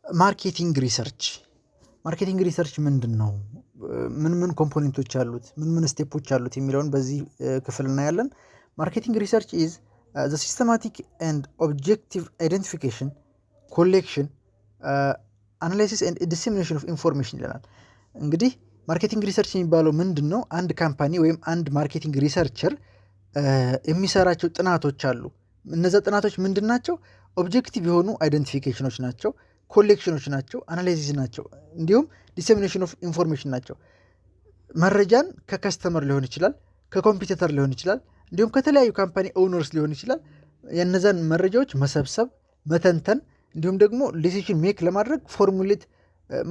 ማርኬቲንግ ሪሰርች ማርኬቲንግ ሪሰርች ምንድን ነው? ምን ኮምፖኔንቶች አሉት? ምን ስቴፖች አሉት? የሚለውን በዚህ ክፍል እናያለን። ማርኬቲንግ ሪሰርች ኢዝ ዘ ሲስተማቲክ ኤንድ ኦብጀክቲቭ አይደንቲፊኬሽን ኮሌክሽን አናላይሲስ ኤንድ ዲሴሚኔሽን ኦፍ ኢንፎርሜሽን ይለናል። እንግዲህ ማርኬቲንግ ሪሰርች የሚባለው ምንድን ነው? አንድ ካምፓኒ ወይም አንድ ማርኬቲንግ ሪሰርቸር የሚሰራቸው ጥናቶች አሉ። እነዚ ጥናቶች ምንድን ናቸው? ኦብጀክቲቭ የሆኑ አይደንቲፊኬሽኖች ናቸው፣ ኮሌክሽኖች ናቸው፣ አናላይሲስ ናቸው፣ እንዲሁም ዲሴሚኔሽን ኦፍ ኢንፎርሜሽን ናቸው። መረጃን ከከስተመር ሊሆን ይችላል፣ ከኮምፒውተር ሊሆን ይችላል፣ እንዲሁም ከተለያዩ ካምፓኒ ኦውነርስ ሊሆን ይችላል። የእነዛን መረጃዎች መሰብሰብ፣ መተንተን እንዲሁም ደግሞ ዲሲሽን ሜክ ለማድረግ ፎርሙሌት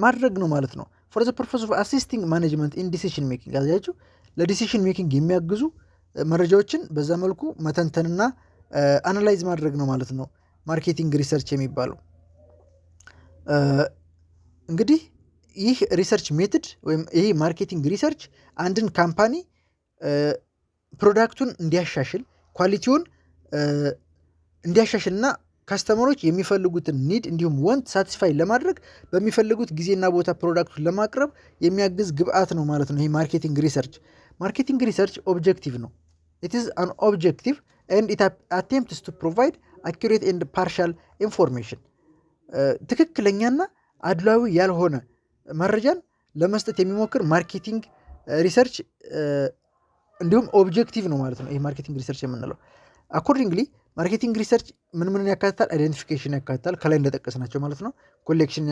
ማድረግ ነው ማለት ነው። ፎር ዘ ፐርፐስ ኦፍ አሲስቲንግ ማኔጅመንት ኢን ዲሲሽን ሜኪንግ ያዛችሁ ለዲሲሽን ሜኪንግ የሚያግዙ መረጃዎችን በዛ መልኩ መተንተንና አናላይዝ ማድረግ ነው ማለት ነው ማርኬቲንግ ሪሰርች የሚባለው። እንግዲህ ይህ ሪሰርች ሜትድ ወይም ይህ ማርኬቲንግ ሪሰርች አንድን ካምፓኒ ፕሮዳክቱን እንዲያሻሽል፣ ኳሊቲውን እንዲያሻሽልና ካስተመሮች የሚፈልጉትን ኒድ እንዲሁም ወንት ሳቲስፋይ ለማድረግ በሚፈልጉት ጊዜና ቦታ ፕሮዳክቱን ለማቅረብ የሚያግዝ ግብአት ነው ማለት ነው። ይህ ማርኬቲንግ ሪሰርች ኦብጀክቲቭ ነው። ኢት ኢዝ አን ኦብጀክቲቭ ኤንድ ኢት አቴምፕትስ ቱ ፕሮቫይድ አኪሬት ኤንድ ፓርሻል ኢንፎርሜሽን ትክክለኛና አድሏዊ ያልሆነ መረጃን ለመስጠት የሚሞክር ማርኬቲንግ ሪሰርች እንዲሁም ኦብጀክቲቭ ነው ማለት ነው ይህ ማርኬቲንግ ሪሰርች የምንለው። አኮርዲንግሊ ማርኬቲንግ ሪሰርች ምን ያካትታል? አይደንቲፊኬሽን ያካትታል፣ ከላይ እንደጠቀስናቸው ማለት ነው። ኮሌክሽን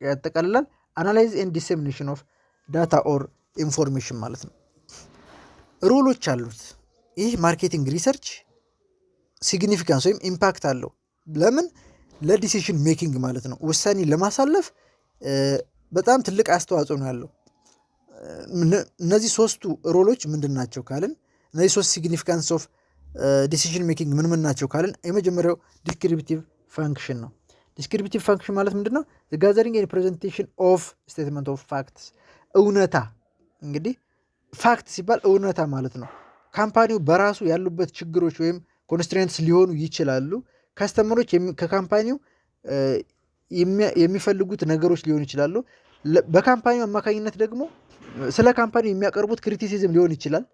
ያጠቃልላል፣ አናላይዝ ኤንድ ዲሴሚኔሽን ኦፍ ዳታ ኦር ኢንፎርሜሽን ማለት ነው። ሮሎች አሉት ይህ ማርኬቲንግ ሪሰርች። ሲግኒፊካንስ ወይም ኢምፓክት አለው። ለምን? ለዲሲሽን ሜኪንግ ማለት ነው። ውሳኔ ለማሳለፍ በጣም ትልቅ አስተዋጽኦ ነው ያለው። እነዚህ ሶስቱ ሮሎች ምንድን ናቸው ካልን፣ እነዚህ ሶስት ሲግኒፊካንስ ኦፍ ዲሲሽን ሜኪንግ ምን ናቸው ካልን፣ የመጀመሪያው ዲስክሪፕቲቭ ፋንክሽን ነው። ዲስክሪፕቲቭ ፋንክሽን ማለት ምንድን ነው? ጋዘሪንግ ኤንድ ፕሬዘንቴሽን ኦፍ ስቴትመንት ኦፍ ፋክትስ፣ እውነታ። እንግዲህ ፋክት ሲባል እውነታ ማለት ነው። ካምፓኒው በራሱ ያሉበት ችግሮች ወይም ኮንስትሬንትስ ሊሆኑ ይችላሉ። ካስተመሮች ከካምፓኒው የሚፈልጉት ነገሮች ሊሆኑ ይችላሉ። በካምፓኒው አማካኝነት ደግሞ ስለ ካምፓኒው የሚያቀርቡት ክሪቲሲዝም ሊሆን ይችላል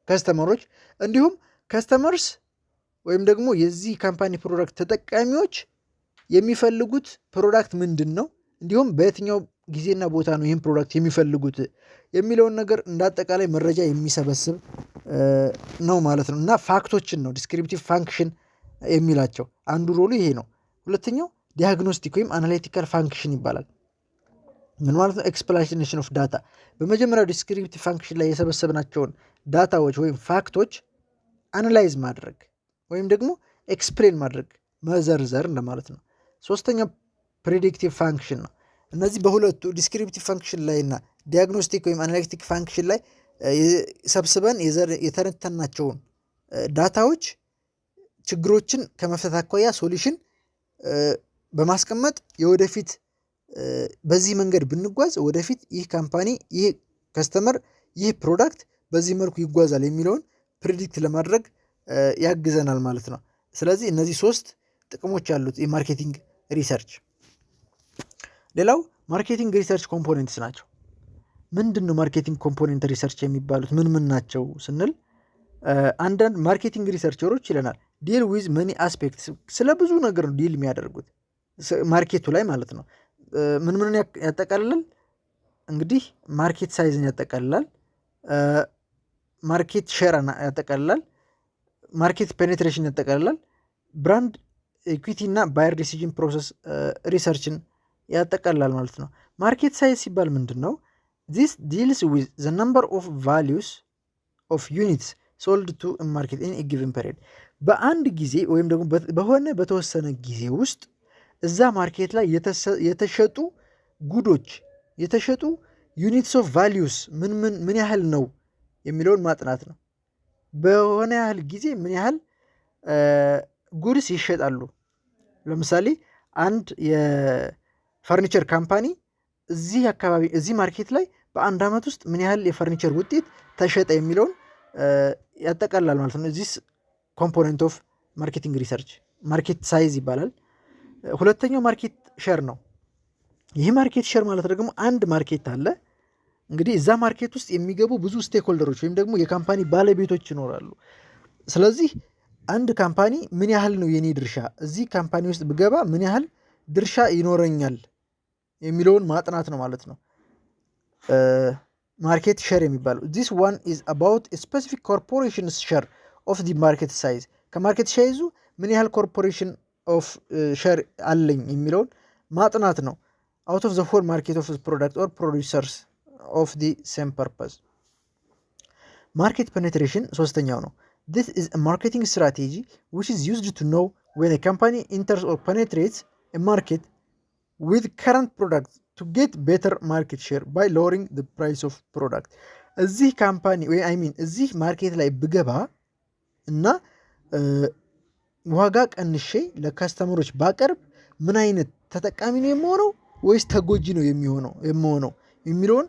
ከስተመሮች። እንዲሁም ከስተመርስ ወይም ደግሞ የዚህ ካምፓኒ ፕሮዳክት ተጠቃሚዎች የሚፈልጉት ፕሮዳክት ምንድን ነው፣ እንዲሁም በየትኛው ጊዜና ቦታ ነው ይህን ፕሮዳክት የሚፈልጉት የሚለውን ነገር እንዳጠቃላይ መረጃ የሚሰበስብ ነው ማለት ነው። እና ፋክቶችን ነው ዲስክሪፕቲቭ ፋንክሽን የሚላቸው። አንዱ ሮሉ ይሄ ነው። ሁለተኛው ዲያግኖስቲክ ወይም አናሊቲካል ፋንክሽን ይባላል። ምን ማለት ነው? ኤክስፕላኔሽን ኦፍ ዳታ። በመጀመሪያው ዲስክሪፕቲቭ ፋንክሽን ላይ የሰበሰብናቸውን ዳታዎች ወይም ፋክቶች አናላይዝ ማድረግ ወይም ደግሞ ኤክስፕሌን ማድረግ መዘርዘር እንደማለት ነው። ሶስተኛው ፕሬዲክቲቭ ፋንክሽን ነው። እነዚህ በሁለቱ ዲስክሪፕቲቭ ፋንክሽን ላይ እና ዲያግኖስቲክ ወይም አናሊቲክ ፋንክሽን ላይ ሰብስበን የተነተናቸውን ዳታዎች ችግሮችን ከመፍታት አኳያ ሶሉሽን በማስቀመጥ የወደፊት በዚህ መንገድ ብንጓዝ ወደፊት ይህ ካምፓኒ፣ ይህ ከስተመር፣ ይህ ፕሮዳክት በዚህ መልኩ ይጓዛል የሚለውን ፕሬዲክት ለማድረግ ያግዘናል ማለት ነው። ስለዚህ እነዚህ ሶስት ጥቅሞች ያሉት የማርኬቲንግ ሪሰርች። ሌላው ማርኬቲንግ ሪሰርች ኮምፖኔንትስ ናቸው። ምንድን ነው ማርኬቲንግ ኮምፖኔንት ሪሰርች የሚባሉት? ምን ናቸው ስንል አንዳንድ ማርኬቲንግ ሪሰርቸሮች ይለናል ዲል ዊዝ መኒ አስፔክትስ፣ ስለ ብዙ ነገር ነው ዲል የሚያደርጉት ማርኬቱ ላይ ማለት ነው። ምን ያጠቃልላል? እንግዲህ ማርኬት ሳይዝን ያጠቃልላል፣ ማርኬት ሼር ያጠቃልላል፣ ማርኬት ፔኔትሬሽን ያጠቃልላል፣ ብራንድ ኢኩዊቲ እና ባየር ዲሲዥን ፕሮሰስ ሪሰርችን ያጠቃልላል ማለት ነው። ማርኬት ሳይዝ ሲባል ምንድን ነው? ዚስ ዲልስ ዊዝ ዘ ነምበር ኦፍ ቫሊዩስ ኦፍ ዩኒትስ ሶልድ ቱ ማርኬት ኢን ጊቨን ፔሪድ። በአንድ ጊዜ ወይም ደግሞ በሆነ በተወሰነ ጊዜ ውስጥ እዛ ማርኬት ላይ የተሸጡ ጉዶች፣ የተሸጡ ዩኒትስ ኦፍ ቫሊዩስ ምን ያህል ነው የሚለውን ማጥናት ነው። በሆነ ያህል ጊዜ ምን ያህል ጉድስ ይሸጣሉ። ለምሳሌ አንድ የፈርኒቸር ካምፓኒ እዚህ አካባቢ እዚህ ማርኬት ላይ በአንድ ዓመት ውስጥ ምን ያህል የፈርኒቸር ውጤት ተሸጠ የሚለውን ያጠቃልላል ማለት ነው። ዚስ ኮምፖነንት ኦፍ ማርኬቲንግ ሪሰርች ማርኬት ሳይዝ ይባላል። ሁለተኛው ማርኬት ሼር ነው። ይህ ማርኬት ሼር ማለት ደግሞ አንድ ማርኬት አለ። እንግዲህ እዛ ማርኬት ውስጥ የሚገቡ ብዙ ስቴክሆልደሮች ወይም ደግሞ የካምፓኒ ባለቤቶች ይኖራሉ። ስለዚህ አንድ ካምፓኒ ምን ያህል ነው የኔ ድርሻ፣ እዚህ ካምፓኒ ውስጥ ብገባ ምን ያህል ድርሻ ይኖረኛል የሚለውን ማጥናት ነው ማለት ነው ማርኬት ሼር የሚባለው። ዚስ ዋን ኢዝ አባውት ስፔሲፊክ ኮርፖሬሽን ሼር ኦፍ ዲ ማርኬት ሳይዝ፣ ከማርኬት ሳይዙ ምን ያህል ኮርፖሬሽን ኦፍ ሼር አለኝ የሚለውን ማጥናት ነው። አውት ኦፍ ዘ ሆል ማርኬት ኦፍ ፕሮዳክት ኦር ፕሮዲውሰርስ ኦፍ ዲ ሴም ፐርፐዝ። ማርኬት ፔኔትሬሽን ሶስተኛው ነው። This is a marketing strategy which is used to know when a company enters or penetrates a market with current products to get better market share by lowering the price of product. እዚህ ካምፓኒ ወይ እዚህ ማርኬት ላይ ብገባ እና ዋጋ ቀንሼ ለካስተመሮች ባቀርብ ምን አይነት ተጠቃሚ ነው የምሆነው ወይስ ተጎጂ ነው የምሆነው የሚለውን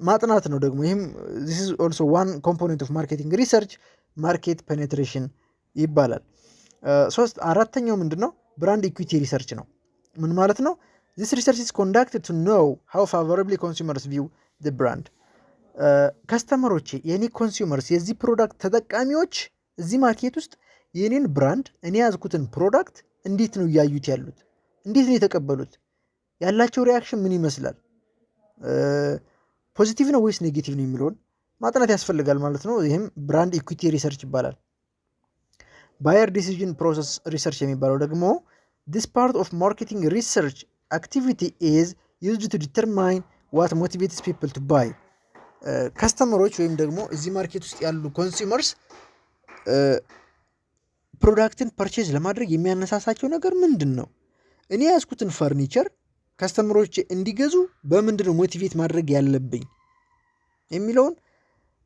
ማጥናት ነው። ደግሞ ይህም this is also one component of marketing research, ማርኬት ፔኔትሬሽን ይባላል። አራተኛው ምንድነው? ብራንድ ኢኩዊቲ ሪሰርች ነው። ምን ማለት ነው? this research is conducted to know how favorably consumers view the brand. ከስተመሮቼ የኔ ኮንሱመርስ የዚህ ፕሮዳክት ተጠቃሚዎች እዚህ ማርኬት ውስጥ የኔን ብራንድ እኔ ያዝኩትን ፕሮዳክት እንዴት ነው እያዩት ያሉት? እንዴት ነው የተቀበሉት? ያላቸው ሪያክሽን ምን ይመስላል? ፖዚቲቭ ነው ወይስ ኔጌቲቭ ነው የሚለውን ማጥናት ያስፈልጋል ማለት ነው። ይህም ብራንድ ኢኩዊቲ ሪሰርች ይባላል። ባየር ዲሲዥን ፕሮሰስ ሪሰርች የሚባለው ደግሞ this part of marketing research activity is used to determine what motivates people to buy. ከስተመሮች ወይም ደግሞ እዚህ ማርኬት ውስጥ ያሉ ኮንሱመርስ ፕሮዳክትን ፐርቼዝ ለማድረግ የሚያነሳሳቸው ነገር ምንድን ነው? እኔ ያዝኩትን ፈርኒቸር ከስተመሮች እንዲገዙ በምንድን ነው ሞቲቬት ማድረግ ያለብኝ የሚለውን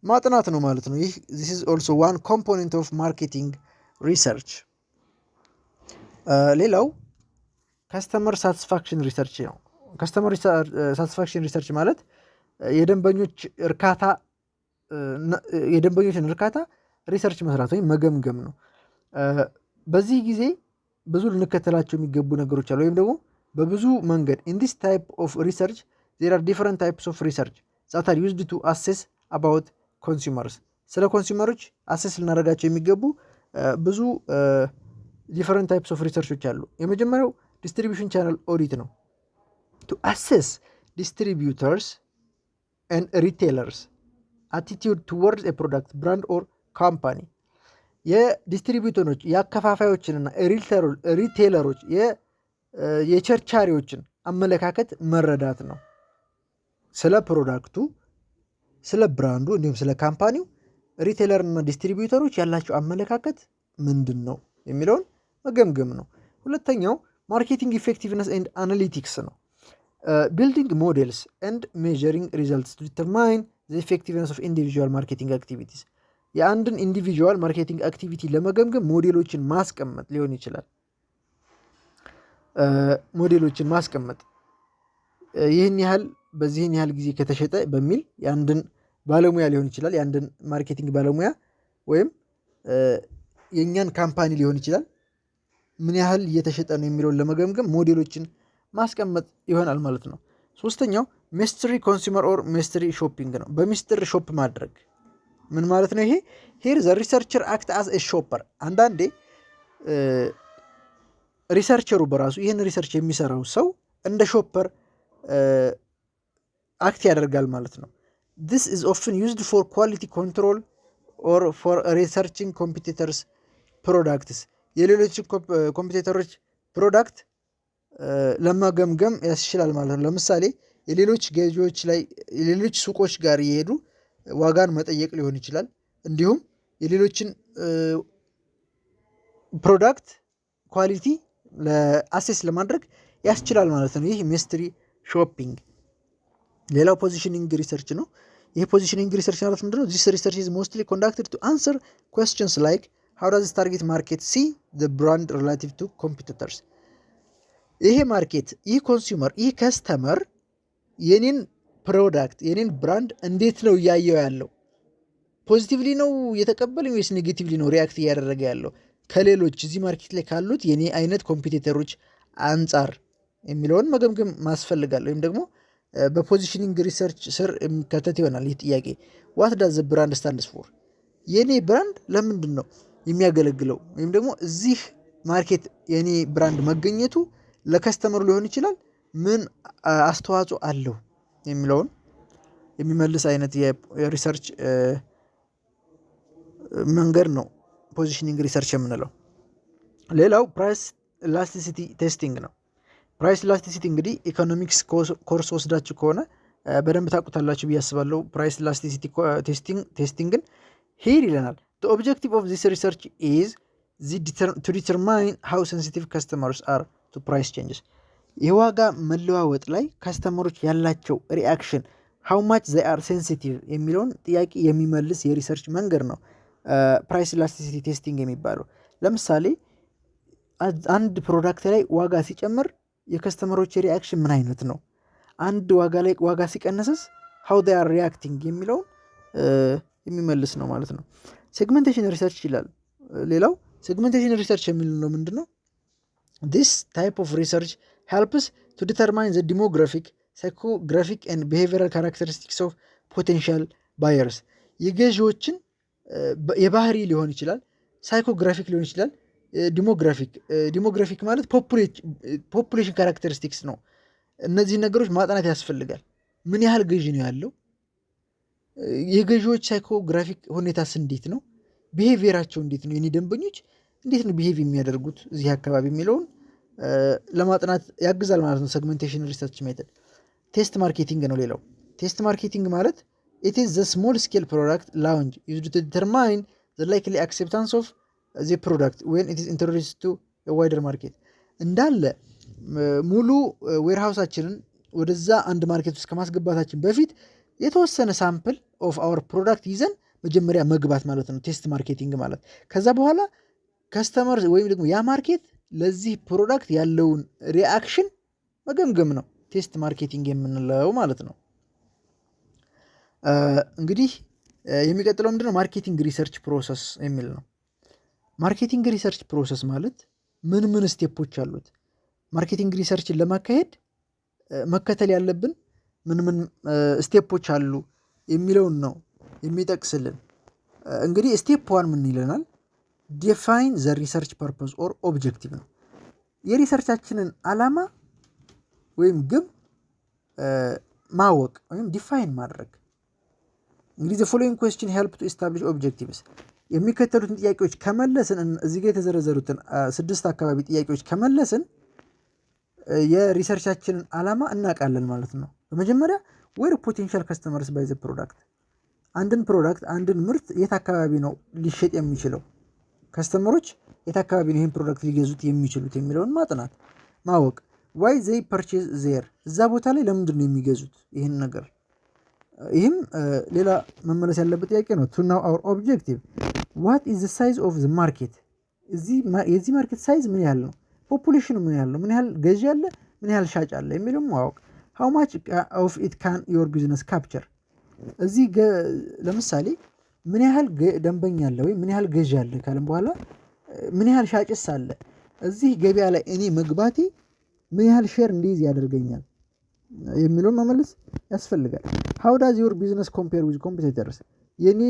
ማጥናት ነው ማለት ነው። ይህ this is also one component of marketing research. ሌላው ከስተመር ሳቲስፋክሽን ሪሰርች ነው። ከስተመር ሳቲስፋክሽን ሪሰርች ማለት የደንበኞችን እርካታ ሪሰርች መስራት ወይም መገምገም ነው። በዚህ ጊዜ ብዙ ልንከተላቸው የሚገቡ ነገሮች አሉ፣ ወይም ደግሞ በብዙ መንገድ in this type of research there are different types of research that are used to assess about consumers. ስለ ኮንሱመሮች አሴስ ልናደርጋቸው የሚገቡ ብዙ different types of researchoች አሉ። የመጀመሪያው distribution channel audit ነው። to assess distributors and retailers attitude towards a product, brand or company. የዲስትሪቢዩተሮች የአከፋፋዮችንና ሪቴለሮች የቸርቻሪዎችን አመለካከት መረዳት ነው። ስለ ፕሮዳክቱ፣ ስለ ብራንዱ እንዲሁም ስለ ካምፓኒው ሪቴለርና ዲስትሪቢዩተሮች ያላቸው አመለካከት ምንድን ነው የሚለውን መገምገም ነው። ሁለተኛው ማርኬቲንግ ኢፌክቲቭነስ ኤንድ አናሊቲክስ ነው። ቢልዲንግ ሞዴልስ ኤንድ ሜዠሪንግ ሪዘልትስ ቱ ዲተርማይን ዘ ኢፌክቲቭነስ ኦፍ ኢንዲቪዥዋል ማርኬቲንግ አክቲቪቲስ። የአንድን ኢንዲቪዥዋል ማርኬቲንግ አክቲቪቲ ለመገምገም ሞዴሎችን ማስቀመጥ ሊሆን ይችላል። ሞዴሎችን ማስቀመጥ ይህን ያህል በዚህን ያህል ጊዜ ከተሸጠ በሚል የአንድን ባለሙያ ሊሆን ይችላል፣ የአንድን ማርኬቲንግ ባለሙያ ወይም የእኛን ካምፓኒ ሊሆን ይችላል ምን ያህል እየተሸጠ ነው የሚለውን ለመገምገም ሞዴሎችን ማስቀመጥ ይሆናል ማለት ነው። ሶስተኛው ሚስትሪ ኮንሱመር ኦር ሚስትሪ ሾፒንግ ነው። በሚስጥር ሾፕ ማድረግ ምን ማለት ነው? ይሄ ሄር ዘ ሪሰርቸር አክት አዝ ኤ ሾፐር። አንዳንዴ ሪሰርቸሩ በራሱ ይህን ሪሰርች የሚሰራው ሰው እንደ ሾፐር አክት ያደርጋል ማለት ነው። this is often used for quality control or for researching competitors products. የሌሎች ኮምፒቲተሮች ፕሮዳክት ለመገምገም ያስችላል ማለት ነው። ለምሳሌ የሌሎች ገዢዎች ላይ የሌሎች ሱቆች ጋር እየሄዱ ዋጋን መጠየቅ ሊሆን ይችላል። እንዲሁም የሌሎችን ፕሮዳክት ኳሊቲ ለአሴስ ለማድረግ ያስችላል ማለት ነው። ይህ ሚስትሪ ሾፒንግ። ሌላው ፖዚሽኒንግ ሪሰርች ነው። ይህ ፖዚሽኒንግ ሪሰርች ማለት ምንድነው? this research is mostly conducted to answer questions like how does this target market see the brand relative to competitors. ይሄ ማርኬት፣ ይህ ኮንሱመር፣ ይህ ከስተመር የኔን ፕሮዳክት የኔን ብራንድ እንዴት ነው እያየው ያለው? ፖዚቲቭሊ ነው እየተቀበለኝ ወይስ ኔጌቲቭሊ ነው ሪያክት እያደረገ ያለው? ከሌሎች እዚህ ማርኬት ላይ ካሉት የኔ አይነት ኮምፒቲተሮች አንጻር የሚለውን መገምገም ማስፈልጋል። ወይም ደግሞ በፖዚሽኒንግ ሪሰርች ስር የሚካተት ይሆናል ይህ ጥያቄ። ዋት ዳዝ ዘ ብራንድ ስታንድስ ፎር? የኔ ብራንድ ለምንድን ነው የሚያገለግለው? ወይም ደግሞ እዚህ ማርኬት የኔ ብራንድ መገኘቱ ለከስተመሩ ሊሆን ይችላል ምን አስተዋጽኦ አለው የሚለውን የሚመልስ አይነት የሪሰርች መንገድ ነው ፖዚሽኒንግ ሪሰርች የምንለው። ሌላው ፕራይስ ኢላስቲሲቲ ቴስቲንግ ነው። ፕራይስ ኢላስቲሲቲ እንግዲህ ኢኮኖሚክስ ኮርስ ወስዳችሁ ከሆነ በደንብ ታውቁታላችሁ ብዬ አስባለሁ። ፕራይስ ኢላስቲሲቲ ቴስቲንግን ሂር ይለናል። the objective of this research is to determine how sensitive customers are to price changes. የዋጋ መለዋወጥ ላይ ከስተመሮች ያላቸው ሪአክሽን how much they are sensitive የሚለውን ጥያቄ የሚመልስ የሪሰርች መንገድ ነው ፕራይስ ኢላስቲሲቲ ቴስቲንግ የሚባለው። ለምሳሌ አንድ ፕሮዳክት ላይ ዋጋ ሲጨምር የከስተመሮች ሪአክሽን ምን አይነት ነው፣ አንድ ዋጋ ላይ ዋጋ ሲቀንስስ how they are reacting የሚለውን የሚመልስ ነው ማለት ነው። ሴግመንቴሽን ሪሰርች ይላል። ሌላው ሴግመንቴሽን ሪሰርች የሚለው ምንድን ነው? this type of research helps to determine the demographic, psychographic and behavioral characteristics of potential buyers. የገዢዎችን የባህሪ ሊሆን ይችላል፣ ሳይኮግራፊክ ሊሆን ይችላል፣ ዲሞግራፊክ ማለት ፖፑሌሽን ካራክተሪስቲክስ ነው። እነዚህ ነገሮች ማጥናት ያስፈልጋል። ምን ያህል ገዢ ነው ያለው፣ የገዢዎች ሳይኮግራፊክ ሁኔታስ እንዴት ነው፣ ቢሄቪየራቸው እንዴት ነው፣ የኔ ደንበኞች እንዴት ነው ቢሄቭ የሚያደርጉት እዚህ አካባቢ የሚለውን ለማጥናት ያግዛል ማለት ነው ሴግሜንቴሽን ሪሰርች ሜተድ። ቴስት ማርኬቲንግ ነው ሌላው። ቴስት ማርኬቲንግ ማለት it is the small scale product launch used to determine the likely acceptance of the product when it is introduced to a wider market. እንዳለ ሙሉ ዌርሃውሳችንን ወደዛ አንድ ማርኬት ውስጥ ከማስገባታችን በፊት የተወሰነ ሳምፕል ኦፍ አወር ፕሮዳክት ይዘን መጀመሪያ መግባት ማለት ነው ቴስት ማርኬቲንግ ማለት። ከዛ በኋላ ከስተመር ወይም ደግሞ ያ ማርኬት ለዚህ ፕሮዳክት ያለውን ሪአክሽን መገምገም ነው ቴስት ማርኬቲንግ የምንለው ማለት ነው። እንግዲህ የሚቀጥለው ምንድነው? ማርኬቲንግ ሪሰርች ፕሮሰስ የሚል ነው። ማርኬቲንግ ሪሰርች ፕሮሰስ ማለት ምን ምን ስቴፖች አሉት? ማርኬቲንግ ሪሰርችን ለማካሄድ መከተል ያለብን ምን ምን ስቴፖች አሉ የሚለውን ነው የሚጠቅስልን። እንግዲህ ስቴፕ 1 ምን ይለናል? ዲፋይን ዘ ሪሰርች ፐርፐዝ ኦር ኦብጀክቲቭ ነው። የሪሰርቻችንን ዓላማ ወይም ግብ ማወቅ ወይም ዲፋይን ማድረግ። እንግዲህ the following question help to establish objectives የሚከተሉትን ጥያቄዎች ከመለስን እዚህ ጋር የተዘረዘሩትን 6 አካባቢ ጥያቄዎች ከመለስን የሪሰርቻችንን ዓላማ እናውቃለን ማለት ነው። በመጀመሪያ where potential customers buy the product፣ አንድን ፕሮዳክት አንድን ምርት የት አካባቢ ነው ሊሸጥ የሚችለው፣ ከስተመሮች የት አካባቢ ነው ይህን ፕሮዳክት ሊገዙት የሚችሉት የሚለውን ማጥናት ማወቅ። why they purchase there፣ እዛ ቦታ ላይ ለምንድን ነው የሚገዙት ይህን ነገር። ይህም ሌላ መመለስ ያለበት ጥያቄ ነው። to know our objective what is the size of the market፣ የዚህ ማርኬት ሳይዝ ምን ያህል ነው፣ ፖፑሌሽኑ ምን ያህል ነው፣ ምን ያህል ገዢ አለ፣ ምን ያህል ሻጭ አለ የሚለውን ማወቅ። how much of it can your business capture፣ እዚህ ለምሳሌ ምን ያህል ደንበኛ አለ ወይ ምን ያህል ገዢ አለ ካለም በኋላ ምን ያህል ሻጭስ አለ፣ እዚህ ገበያ ላይ እኔ መግባቴ ምን ያህል ሼር እንዲይዝ ያደርገኛል የሚለውን መመለስ ያስፈልጋል። how does your business compare with competitors፣ የኔ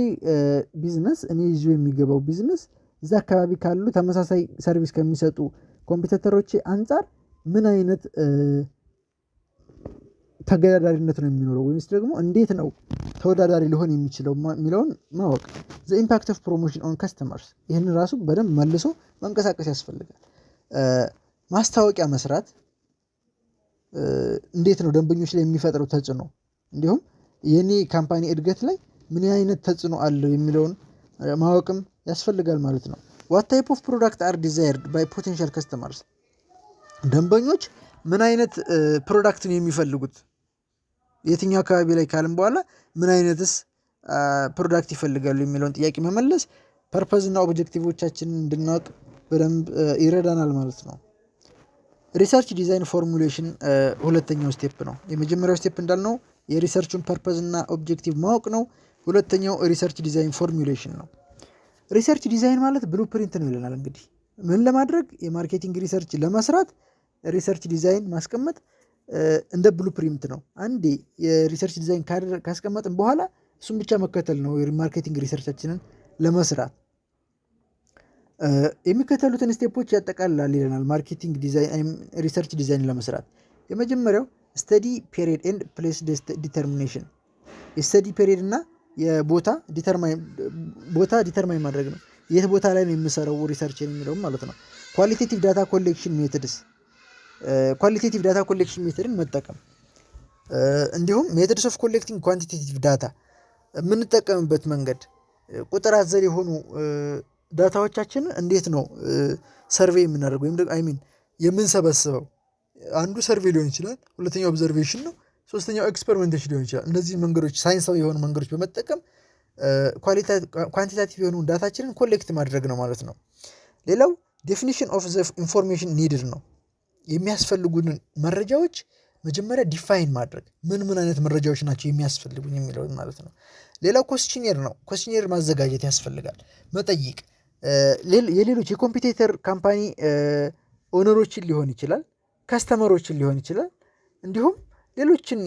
ቢዝነስ እኔ ይዞ የሚገባው ቢዝነስ እዛ አካባቢ ካሉ ተመሳሳይ ሰርቪስ ከሚሰጡ ኮምፒውተሮች አንጻር ምን አይነት ተገዳዳሪነት ነው የሚኖረው፣ ወይስ ደግሞ እንዴት ነው ተወዳዳሪ ሊሆን የሚችለው የሚለውን ማወቅ። the impact of promotion on customers፣ ይህን ራሱ በደንብ መልሶ መንቀሳቀስ ያስፈልጋል። ማስታወቂያ መስራት እንዴት ነው ደንበኞች ላይ የሚፈጥረው ተጽዕኖ፣ እንዲሁም የኔ ካምፓኒ እድገት ላይ ምን አይነት ተጽዕኖ አለው የሚለውን ማወቅም ያስፈልጋል ማለት ነው። what type of product are desired by potential customers፣ ደንበኞች ምን አይነት ፕሮዳክት ነው የሚፈልጉት የትኛው አካባቢ ላይ ካልን በኋላ ምን አይነትስ ፕሮዳክት ይፈልጋሉ የሚለውን ጥያቄ መመለስ ፐርፐዝ እና ኦብጀክቲቮቻችንን እንድናውቅ በደንብ ይረዳናል ማለት ነው። ሪሰርች ዲዛይን ፎርሙሌሽን ሁለተኛው ስቴፕ ነው። የመጀመሪያው ስቴፕ እንዳልነው የሪሰርቹን ፐርፐዝ እና ኦብጀክቲቭ ማወቅ ነው። ሁለተኛው ሪሰርች ዲዛይን ፎርሙሌሽን ነው። ሪሰርች ዲዛይን ማለት ብሉፕሪንት ነው ይለናል። እንግዲህ ምን ለማድረግ የማርኬቲንግ ሪሰርች ለመስራት ሪሰርች ዲዛይን ማስቀመጥ እንደ ብሉፕሪንት ነው። አንዴ የሪሰርች ዲዛይን ካስቀመጥን በኋላ እሱም ብቻ መከተል ነው ማርኬቲንግ ሪሰርቻችንን ለመስራት። የሚከተሉትን ስቴፖች ያጠቃልላል ይለናል ማርኬቲንግ ሪሰርች ዲዛይን ለመስራት። የመጀመሪያው ስተዲ ፔሪድ ኤንድ ፕሌስ ዲተርሚኔሽን፣ የስተዲ ፔሪድ እና የቦታ ዲተርማይን ማድረግ ነው። የት ቦታ ላይ ነው የምሰራው ሪሰርች የሚለውም ማለት ነው። ኳሊቴቲቭ ዳታ ኮሌክሽን ሜትድስ፣ ኳሊቴቲቭ ዳታ ኮሌክሽን ሜትድን መጠቀም፣ እንዲሁም ሜትድስ ኦፍ ኮሌክቲንግ ኳንቲቴቲቭ ዳታ የምንጠቀምበት መንገድ፣ ቁጥር አዘል የሆኑ ዳታዎቻችንን እንዴት ነው ሰርቬይ የምናደርገው ወይም አይ ሚን የምንሰበስበው። አንዱ ሰርቬይ ሊሆን ይችላል፣ ሁለተኛው ኦብዘርቬሽን ነው፣ ሶስተኛው ኤክስፐሪመንቴሽን ሊሆን ይችላል። እነዚህ መንገዶች ሳይንሳዊ የሆኑ መንገዶች በመጠቀም ኳንቲታቲቭ የሆኑ ዳታችንን ኮሌክት ማድረግ ነው ማለት ነው። ሌላው ዴፊኒሽን ኦፍ ዘ ኢንፎርሜሽን ኒድድ ነው። የሚያስፈልጉንን መረጃዎች መጀመሪያ ዲፋይን ማድረግ፣ ምን አይነት መረጃዎች ናቸው የሚያስፈልጉኝ የሚለውን ማለት ነው። ሌላው ኮስችኔር ነው። ኮስችኔር ማዘጋጀት ያስፈልጋል፣ መጠይቅ የሌሎች የኮምፒውተር ካምፓኒ ኦነሮችን ሊሆን ይችላል፣ ከስተመሮችን ሊሆን ይችላል፣ እንዲሁም ሌሎችን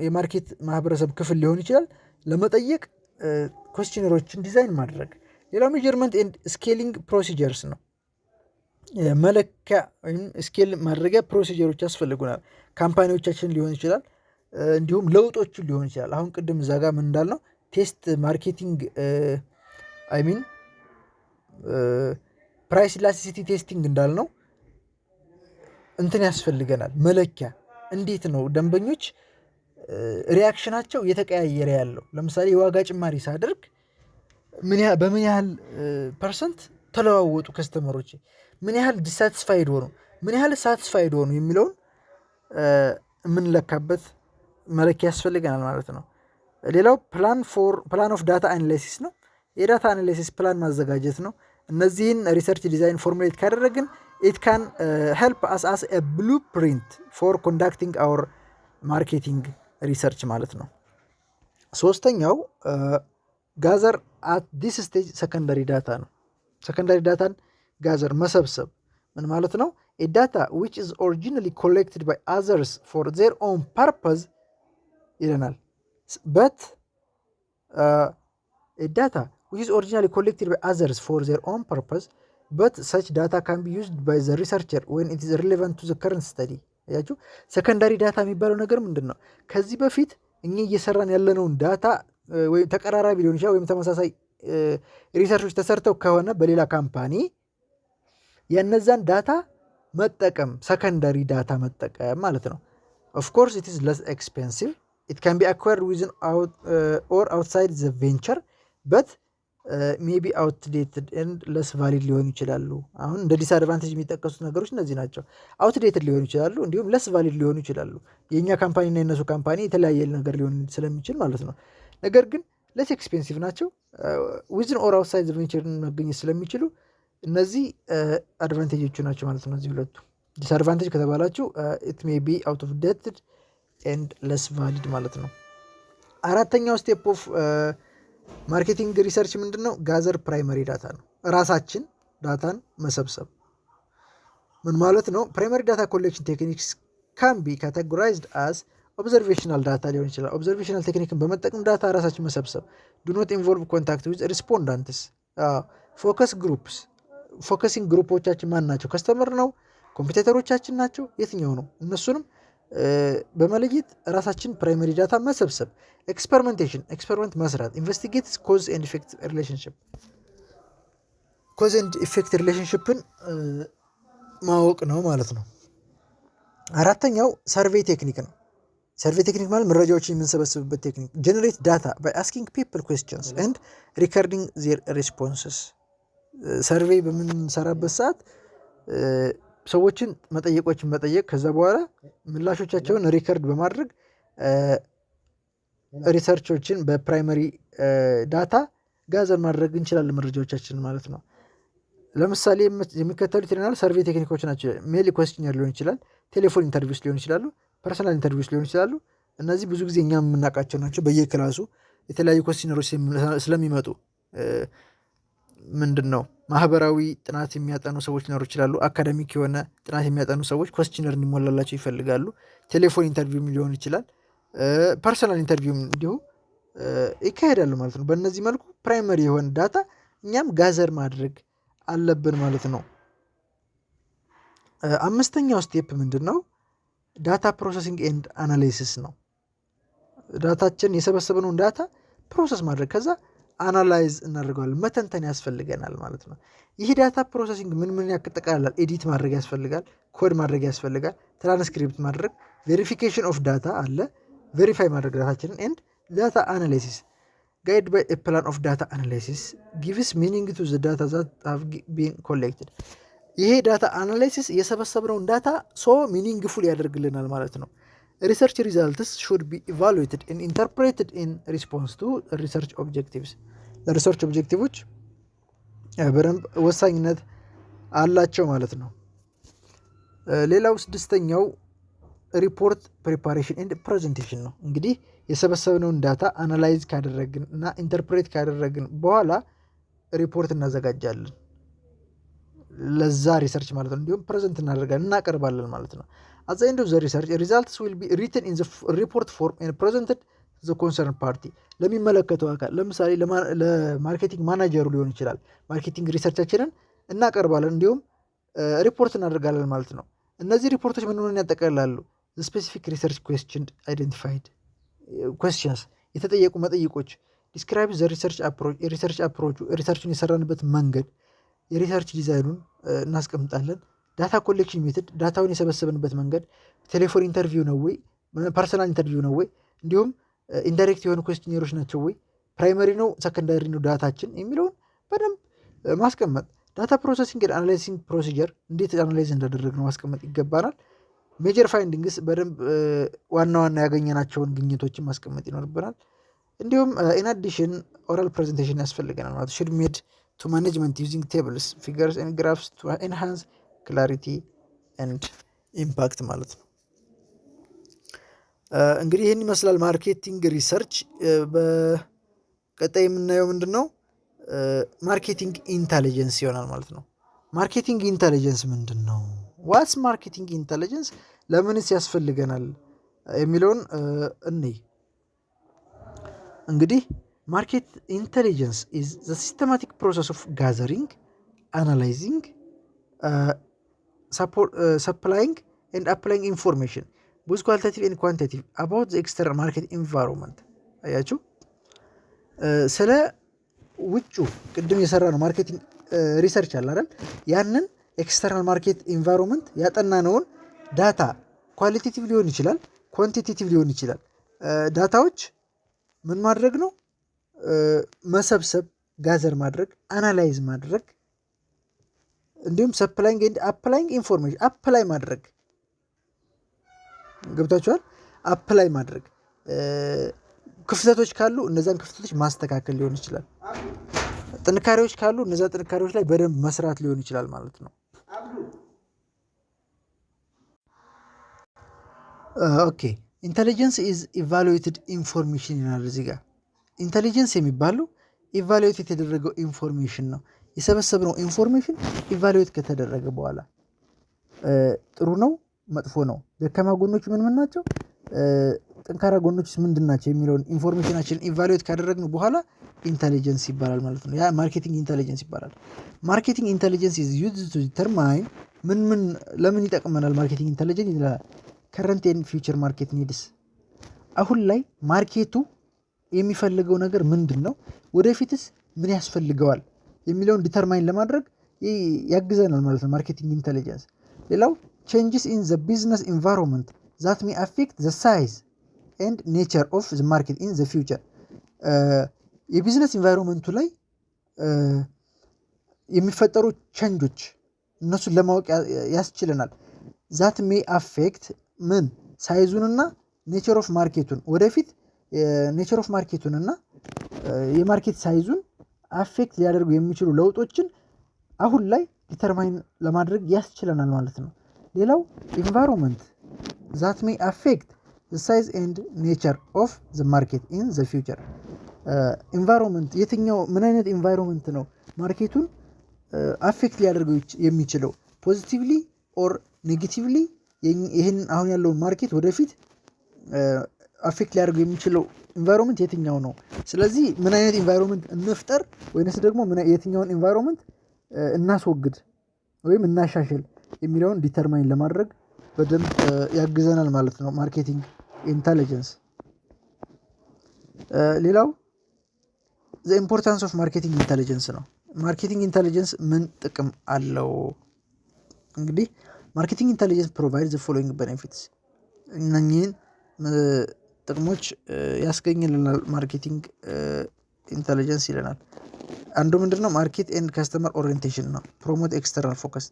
የማርኬት ማህበረሰብ ክፍል ሊሆን ይችላል ለመጠየቅ ኮስችነሮችን ዲዛይን ማድረግ። ሌላው ሜጀርመንት ኤንድ ስኬሊንግ ፕሮሲጀርስ ነው። መለኪያ ወይም ስኬል ማድረጊያ ፕሮሲጀሮች ያስፈልጉናል። ካምፓኒዎቻችን ሊሆን ይችላል፣ እንዲሁም ለውጦችን ሊሆን ይችላል። አሁን ቅድም እዛ ጋር ምን እንዳልነው ቴስት ማርኬቲንግ አይ ሚን ፕራይስ ኢላስቲሲቲ ቴስቲንግ እንዳልነው እንትን ያስፈልገናል መለኪያ። እንዴት ነው ደንበኞች ሪያክሽናቸው እየተቀያየረ ያለው? ለምሳሌ የዋጋ ጭማሪ ሳደርግ በምን ያህል ፐርሰንት ተለዋወጡ ከስተመሮች፣ ምን ያህል ዲሳቲስፋይድ ሆኑ፣ ምን ያህል ሳቲስፋይድ ሆኑ የሚለውን የምንለካበት መለኪያ ያስፈልገናል ማለት ነው። ሌላው ፕላን ኦፍ ዳታ አናላይሲስ ነው። የዳታ አናላይሲስ ፕላን ማዘጋጀት ነው። እነዚህን ሪሰርች ዲዛይን ፎርሙሌት ካደረግን ኢት ካን ሄልፕ አስ ኤ ብሉፕሪንት ፎር ኮንዳክቲንግ አወር ማርኬቲንግ ሪሰርች ማለት ነው። ሶስተኛው ጋዘር አት ዲስ ስቴጅ ሰከንዳሪ ዳታ ነው። ሰከንዳሪ ዳታን ጋዘር መሰብሰብ ምን ማለት ነው? ዳታ ዊች ኢዝ ኦሪጂናሊ ኮሌክትድ ባይ አዘርስ ፎር ዜር ኦን ፐርፐዝ ይለናል። በት ዳታ ዊች ኢዝ ኦሪጂናሊ ኮሌክትድ ባይ አዘርስ ፎር ዜር ኦን ፐርፐዝ በት ሰች ዳታ ካን ቢ ዩዝድ ባይ ዘ ሪሰርቸር ዌን ኢት ኢዝ ሪሌቫንት ቱ ዘ ከረንት ስተዲ። ያችሁ ሰከንዳሪ ዳታ የሚባለው ነገር ምንድን ነው? ከዚህ በፊት እኛ እየሰራን ያለነውን ዳታ ወይም ተቀራራቢ ሊሆን ይችላል ወይም ተመሳሳይ ሪሰርቾች ተሰርተው ከሆነ በሌላ ካምፓኒ የነዛን ዳታ መጠቀም፣ ሰከንዳሪ ዳታ መጠቀም ማለት ነው። ኦፍኮርስ ኢት ኢዝ ለስ ኤክስፔንሲቭ ኢት ካን ቢ አኳርድ ዊዝን ኦር አውትሳይድ ዘ ቬንቸር በት ሜቢ አውትዴትድ ኤንድ ለስ ቫሊድ ሊሆኑ ይችላሉ። አሁን እንደ ዲስአድቫንቴጅ የሚጠቀሱት ነገሮች እነዚህ ናቸው። አውትዴትድ ሊሆኑ ይችላሉ፣ እንዲሁም ለስ ቫሊድ ሊሆኑ ይችላሉ። የእኛ ካምፓኒ እና የነሱ ካምፓኒ የተለያየ ነገር ሊሆን ስለሚችል ማለት ነው። ነገር ግን ለስ ኤክስፔንሲቭ ናቸው። ዊዝን ኦር አውትሳይድ ዘ ቬንቸር መገኘት ስለሚችሉ እነዚህ አድቫንቴጆቹ ናቸው ማለት ነው። እነዚህ ሁለቱ ዲስአድቫንቴጅ ከተባላችሁ ኢት ሜይ ቢ አውት ኦፍ ዴትድ ኤንድ ለስ ቫሊድ ማለት ነው። አራተኛው ስቴፕ ኦፍ ማርኬቲንግ ሪሰርች ምንድን ነው? ጋዘር ፕራይመሪ ዳታ ነው። ራሳችን ዳታን መሰብሰብ ምን ማለት ነው? ፕራይመሪ ዳታ ኮሌክሽን ቴክኒክስ ካን ቢ ካቴጎራይዝድ አስ ኦብዘርቬሽናል ዳታ ሊሆን ይችላል። ኦብዘርቬሽናል ቴክኒክን በመጠቀም ዳታ ራሳችን መሰብሰብ። ዱ ኖት ኢንቮልቭ ኮንታክት ዊዝ ሪስፖንዳንትስ። ፎከስ ግሩፕስ፣ ፎከሲንግ ግሩፖቻችን ማን ናቸው? ከስተመር ነው? ኮምፒውተሮቻችን ናቸው? የትኛው ነው? እነሱንም በመለየት ራሳችን ፕራይመሪ ዳታ መሰብሰብ። ኤክስፐሪመንቴሽን፣ ኤክስፐሪመንት መስራት። ኢንቨስቲጌት ኮዝ ኤንድ ኢፌክት ሪሌሽንሽፕ፣ ኮዝ ኤንድ ኢፌክት ሪሌሽንሽፕን ማወቅ ነው ማለት ነው። አራተኛው ሰርቬይ ቴክኒክ ነው። ሰርቬይ ቴክኒክ ማለት መረጃዎችን የምንሰበስብበት ቴክኒክ። ጀነሬት ዳታ ባይ አስኪንግ ፒፕል ኩዌስችንስ ኤንድ ሪከርዲንግ ዜር ሪስፖንስስ። ሰርቬይ በምንሰራበት ሰዓት ሰዎችን መጠየቆችን መጠየቅ፣ ከዛ በኋላ ምላሾቻቸውን ሪከርድ በማድረግ ሪሰርቾችን በፕራይመሪ ዳታ ጋዘር ማድረግ እንችላለን መረጃዎቻችን ማለት ነው። ለምሳሌ የሚከተሉት ይለናል ሰርቬይ ቴክኒኮች ናቸው። ሜል ኮስችነር ሊሆን ይችላል፣ ቴሌፎን ኢንተርቪውስ ሊሆን ይችላሉ፣ ፐርሰናል ኢንተርቪውስ ሊሆን ይችላሉ። እነዚህ ብዙ ጊዜ እኛ የምናውቃቸው ናቸው። በየክላሱ የተለያዩ ኮስችነሮች ስለሚመጡ ምንድን ነው ማህበራዊ ጥናት የሚያጠኑ ሰዎች ሊኖሩ ይችላሉ። አካዳሚክ የሆነ ጥናት የሚያጠኑ ሰዎች ኮስችነር እንዲሞላላቸው ይፈልጋሉ። ቴሌፎን ኢንተርቪው ሊሆን ይችላል። ፐርሰናል ኢንተርቪው እንዲሁ ይካሄዳሉ ማለት ነው። በእነዚህ መልኩ ፕራይመሪ የሆነ ዳታ እኛም ጋዘር ማድረግ አለብን ማለት ነው። አምስተኛው ስቴፕ ምንድን ነው? ዳታ ፕሮሰሲንግ ኤንድ አናላይሲስ ነው። ዳታችን የሰበሰብነውን ዳታ ፕሮሰስ ማድረግ ከዛ አናላይዝ እናደርገዋለን፣ መተንተን ያስፈልገናል ማለት ነው። ይህ ዳታ ፕሮሰሲንግ ምን ያጠቃልላል? ኤዲት ማድረግ ያስፈልጋል፣ ኮድ ማድረግ ያስፈልጋል፣ ትራንስክሪፕት ማድረግ፣ ቬሪፊኬሽን ኦፍ ዳታ አለ፣ ቬሪፋይ ማድረግ ዳታችንን፣ ኤንድ ዳታ አናላይሲስ ጋይድ ባይ ኤ ፕላን ኦፍ ዳታ አናላይሲስ ጊቭስ ሚኒንግ ቱ ዘ ዳታ ዛት ሃቭ ቢን ኮሌክትድ። ይሄ ዳታ አናላይሲስ የሰበሰብነውን ዳታ ሚኒንግፉል ያደርግልናል ማለት ነው። ሪሰርች ሪዛልትስ ሹድ ቢ ኢቫሉዌትድ ኤንድ ኢንተርፕሬትድ ኢን ሪስፖንስ ቱ ሪሰርች ኦብጀክቲቭስ። ለሪሰርች ኦብጀክቲቮች በደንብ ወሳኝነት አላቸው ማለት ነው። ሌላው ስድስተኛው ሪፖርት ፕሪፓሬሽን ኤንድ ፕሬዘንቴሽን ነው። እንግዲህ የሰበሰብነውን ዳታ አናላይዝ ካደረግን እና ኢንተርፕሬት ካደረግን በኋላ ሪፖርት እናዘጋጃለን ለዛ ሪሰርች ማለት ነው። እንዲሁም ፕሬዘንት እናደርጋለን እናቀርባለን ማለት ነው። at the end of the research results will be written in the report form and presented to the concerned party። ለሚመለከተው አካል ለምሳሌ ለማርኬቲንግ ማናጀሩ ሊሆን ይችላል። ማርኬቲንግ ሪሰርቻችንን እናቀርባለን እንዲሁም ሪፖርት እናደርጋለን ማለት ነው። እነዚህ ሪፖርቶች ምን ያጠቃልላሉ? ስፔሲፊክ ሪሰርች ኩዌስችን አይደንቲፋይድ ኩዌስችንስ የተጠየቁ መጠይቆች፣ ዲስክራይብ ዘ ሪሰርች አፕሮች የሪሰርች አፕሮቹ ሪሰርቹን የሰራንበት መንገድ፣ የሪሰርች ዲዛይኑን እናስቀምጣለን። ዳታ ኮሌክሽን ሜትድ ዳታውን የሰበሰብንበት መንገድ፣ ቴሌፎን ኢንተርቪው ነው ወይ ፐርሰናል ኢንተርቪው ነው ወይ፣ እንዲሁም ኢንዳይሬክት የሆኑ ኩዌስችነሮች ናቸው ወይ፣ ፕራይመሪ ነው ሰከንዳሪ ነው ዳታችን የሚለውን በደንብ ማስቀመጥ። ዳታ ፕሮሰሲንግ አናላይሲንግ ፕሮሲጀር እንዴት አናላይዝ እንዳደረግነው ማስቀመጥ ይገባናል። ሜጀር ፋይንዲንግስ በደንብ ዋና ዋና ያገኘናቸውን ግኝቶችን ማስቀመጥ ይኖርብናል። እንዲሁም ኢን አዲሽን ኦራል ፕሬዘንቴሽን ያስፈልገናል ማለት ሹድ ሜድ ቱ ማኔጅመንት ዩዚንግ ቴብልስ ፊገርስ ኤንድ ግራፍስ ቱ ኤንሃንስ ክላሪቲ ኤንድ ኢምፓክት ማለት ነው። እንግዲህ ይህን ይመስላል ማርኬቲንግ ሪሰርች። በቀጣይ የምናየው ምንድን ነው? ማርኬቲንግ ኢንተሊጀንስ ይሆናል ማለት ነው። ማርኬቲንግ ኢንተሊጀንስ ምንድን ነው? ዋትስ ማርኬቲንግ ኢንተሊጀንስ፣ ለምንስ ያስፈልገናል የሚለውን እንይ። እንግዲህ ማርኬት ኢንተሊጀንስ ኢዝ ዘ ሲስተማቲክ ፕሮሰስ ኦፍ ጋዘሪንግ አናላይዚንግ supplying and applying information both qualitative and quantitative about the external market environment። አያችሁ ስለ ውጩ ቅድም የሰራ ነው ማርኬቲንግ ሪሰርች አለ አይደል? ያንን ኤክስተርናል ማርኬት ኢንቫይሮንመንት ያጠናነውን ዳታ ኳሊቴቲቭ ሊሆን ይችላል፣ ኳንቲቴቲቭ ሊሆን ይችላል። ዳታዎች ምን ማድረግ ነው? መሰብሰብ፣ ጋዘር ማድረግ፣ አናላይዝ ማድረግ እንዲሁም ሰፕላይንግ ኤንድ አፕላይንግ ኢንፎርሜሽን አፕላይ ማድረግ። ገብታችኋል? አፕላይ ማድረግ ክፍተቶች ካሉ እነዛን ክፍተቶች ማስተካከል ሊሆን ይችላል። ጥንካሬዎች ካሉ እነዛ ጥንካሬዎች ላይ በደንብ መስራት ሊሆን ይችላል ማለት ነው። ኦኬ ኢንተሊጀንስ ኢዝ ኢቫሉዌትድ ኢንፎርሜሽን ይላል እዚህ ጋር። ኢንተሊጀንስ የሚባለው ኢቫሉዌት የተደረገው ኢንፎርሜሽን ነው። የሰበሰብነው ኢንፎርሜሽን ኢቫሉዌት ከተደረገ በኋላ ጥሩ ነው መጥፎ ነው፣ ደካማ ጎኖች ምን ናቸው፣ ጠንካራ ጎኖች ምንድን ናቸው የሚለውን ኢንፎርሜሽናችንን ኢቫሉዌት ካደረግን በኋላ ኢንተሊጀንስ ይባላል ማለት ነው። ያ ማርኬቲንግ ኢንተሊጀንስ ይባላል። ማርኬቲንግ ኢንተሊጀንስ ኢዝ ዩዝድ ቱ ዲተርማይን ለምን ይጠቅመናል ማርኬቲንግ ኢንተሊጀንስ ይላል። ከረንት ኤንድ ፊውቸር ማርኬት ኒድስ፣ አሁን ላይ ማርኬቱ የሚፈልገው ነገር ምንድን ነው፣ ወደፊትስ ምን ያስፈልገዋል የሚለውን ዲተርማይን ለማድረግ ያግዘናል ማለት ነው ማርኬቲንግ ኢንተሊጀንስ። ሌላው ቼንጅስ ኢን ዘ ቢዝነስ ኢንቫይሮንመንት ዛት ሜይ አፌክት ዘ ሳይዝ ኤንድ ኔቸር ኦፍ ዘ ማርኬት ኢን ዘ ፊውቸር። የቢዝነስ ኢንቫይሮንመንቱ ላይ የሚፈጠሩ ቼንጆች እነሱን ለማወቅ ያስችለናል። ዛት ሜይ አፌክት ምን ሳይዙንና ኔቸር ኦፍ ማርኬቱን፣ ወደፊት ኔቸር ኦፍ ማርኬቱንና የማርኬት ሳይዙን አፌክት ሊያደርጉ የሚችሉ ለውጦችን አሁን ላይ ዲተርማይን ለማድረግ ያስችለናል ማለት ነው። ሌላው ኢንቫይሮንመንት ዛት ሜይ አፌክት ዘ ሳይዝ ኤንድ ኔቸር ኦፍ ዘ ማርኬት ኢን ዘ ፊውቸር። ኢንቫይሮንመንት የትኛው ምን አይነት ኢንቫይሮንመንት ነው ማርኬቱን አፌክት ሊያደርገው የሚችለው ፖዚቲቭሊ ኦር ኔጌቲቭሊ ይህን አሁን ያለውን ማርኬት ወደፊት አፌክት ሊያደርገው የሚችለው ኢንቫይሮንመንት የትኛው ነው። ስለዚህ ምን አይነት ኢንቫይሮንመንት እንፍጠር ወይንስ ደግሞ የትኛውን ኢንቫይሮንመንት እናስወግድ ወይም እናሻሽል የሚለውን ዲተርማይን ለማድረግ በደንብ ያግዘናል ማለት ነው ማርኬቲንግ ኢንተለጀንስ። ሌላው ዘ ኢምፖርታንስ ኦፍ ማርኬቲንግ ኢንተለጀንስ ነው። ማርኬቲንግ ኢንተለጀንስ ምን ጥቅም አለው? እንግዲህ ማርኬቲንግ ኢንተለጀንስ ፕሮቫይድ ዘ ፎሎዊንግ ቤኔፊትስ፣ እነኚህን ጥቅሞች ያስገኝልናል ማርኬቲንግ ኢንተለጀንስ ይለናል። አንዱ ምንድነው? ማርኬት ኤንድ ከስተመር ኦሪየንቴሽን ነው። ፕሮሞት ኤክስተርናል ፎከስ፣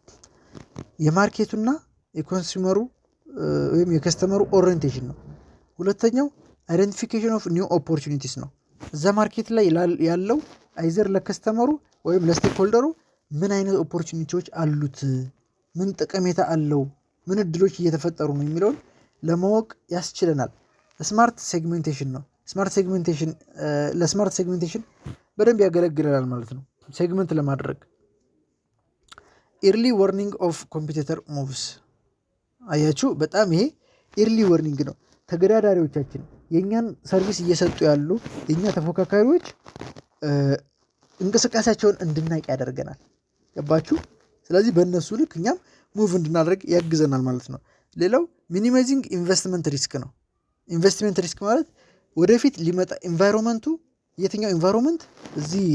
የማርኬቱና የኮንሱመሩ ወይም የከስተመሩ ኦሪየንቴሽን ነው። ሁለተኛው አይደንቲፊኬሽን ኦፍ ኒው ኦፖርቹኒቲስ ነው። እዛ ማርኬት ላይ ያለው አይዘር ለከስተመሩ ወይም ለስቴክሆልደሩ ምን አይነት ኦፖርቹኒቲዎች አሉት፣ ምን ጠቀሜታ አለው፣ ምን እድሎች እየተፈጠሩ ነው የሚለውን ለማወቅ ያስችለናል። ስማርት ሴግሜንቴሽን ነው። ለስማርት ሴግሜንቴሽን በደንብ ያገለግለናል ማለት ነው፣ ሴግመንት ለማድረግ። ኢርሊ ወርኒንግ ኦፍ ኮምፒቲተር ሙቭስ፣ አያችሁ በጣም ይሄ ኢርሊ ወርኒንግ ነው። ተገዳዳሪዎቻችን የእኛን ሰርቪስ እየሰጡ ያሉ የእኛ ተፎካካሪዎች እንቅስቃሴያቸውን እንድናቅ ያደርገናል። ገባችሁ? ስለዚህ በእነሱ ልክ እኛም ሙቭ እንድናደርግ ያግዘናል ማለት ነው። ሌላው ሚኒማይዚንግ ኢንቨስትመንት ሪስክ ነው። ኢንቨስትመንት ሪስክ ማለት ወደፊት ሊመጣ ኢንቫይሮንመንቱ፣ የትኛው ኢንቫይሮንመንት እዚህ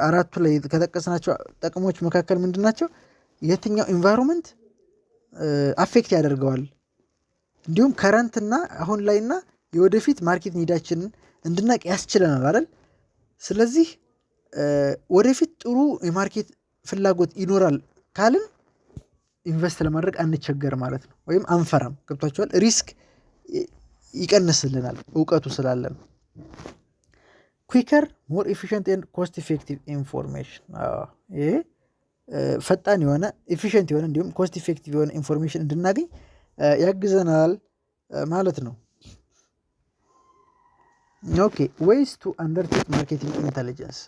አራቱ ላይ ከጠቀስናቸው ጥቅሞች መካከል ምንድን ናቸው? የትኛው ኢንቫይሮንመንት አፌክት ያደርገዋል፣ እንዲሁም ከረንትና አሁን ላይና የወደፊት ማርኬት ኒዳችንን እንድናቅ ያስችለናል አይደል? ስለዚህ ወደፊት ጥሩ የማርኬት ፍላጎት ይኖራል ካልን ኢንቨስት ለማድረግ አንቸገር ማለት ነው፣ ወይም አንፈራም። ገብቷችኋል? ሪስክ ይቀንስልናል እውቀቱ ስላለን። ኩዊከር ሞር ኤፊሽንት ኤንድ ኮስት ኢፌክቲቭ ኢንፎርሜሽን፣ ይሄ ፈጣን የሆነ ኤፊሽንት የሆነ እንዲሁም ኮስት ኢፌክቲቭ የሆነ ኢንፎርሜሽን እንድናገኝ ያግዘናል ማለት ነው። ኦኬ ዌይስ ቱ አንደርቴክ ማርኬቲንግ ኢንተለጀንስ፣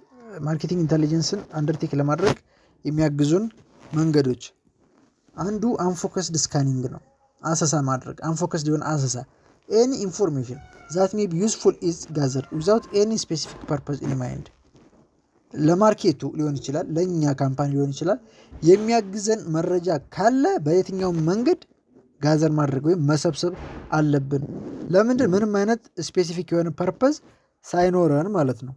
ማርኬቲንግ ኢንተለጀንስን አንደርቴክ ለማድረግ የሚያግዙን መንገዶች አንዱ አንፎከስድ ስካኒንግ ነው። አሰሳ ማድረግ፣ አንፎከስድ የሆነ አሰሳ። ኤኒ ኢንፎርሜሽን ዛት ሜይ ቢ ዩዝፉል ኢዝ ጋዘርድ ዊዛውት ኤኒ ስፔሲፊክ ፐርፐዝ ኢን ማይንድ። ለማርኬቱ ሊሆን ይችላል፣ ለእኛ ካምፓኒ ሊሆን ይችላል። የሚያግዘን መረጃ ካለ በየትኛውም መንገድ ጋዘር ማድረግ ወይም መሰብሰብ አለብን። ለምንድን? ምንም አይነት ስፔሲፊክ የሆነ ፐርፐዝ ሳይኖረን ማለት ነው።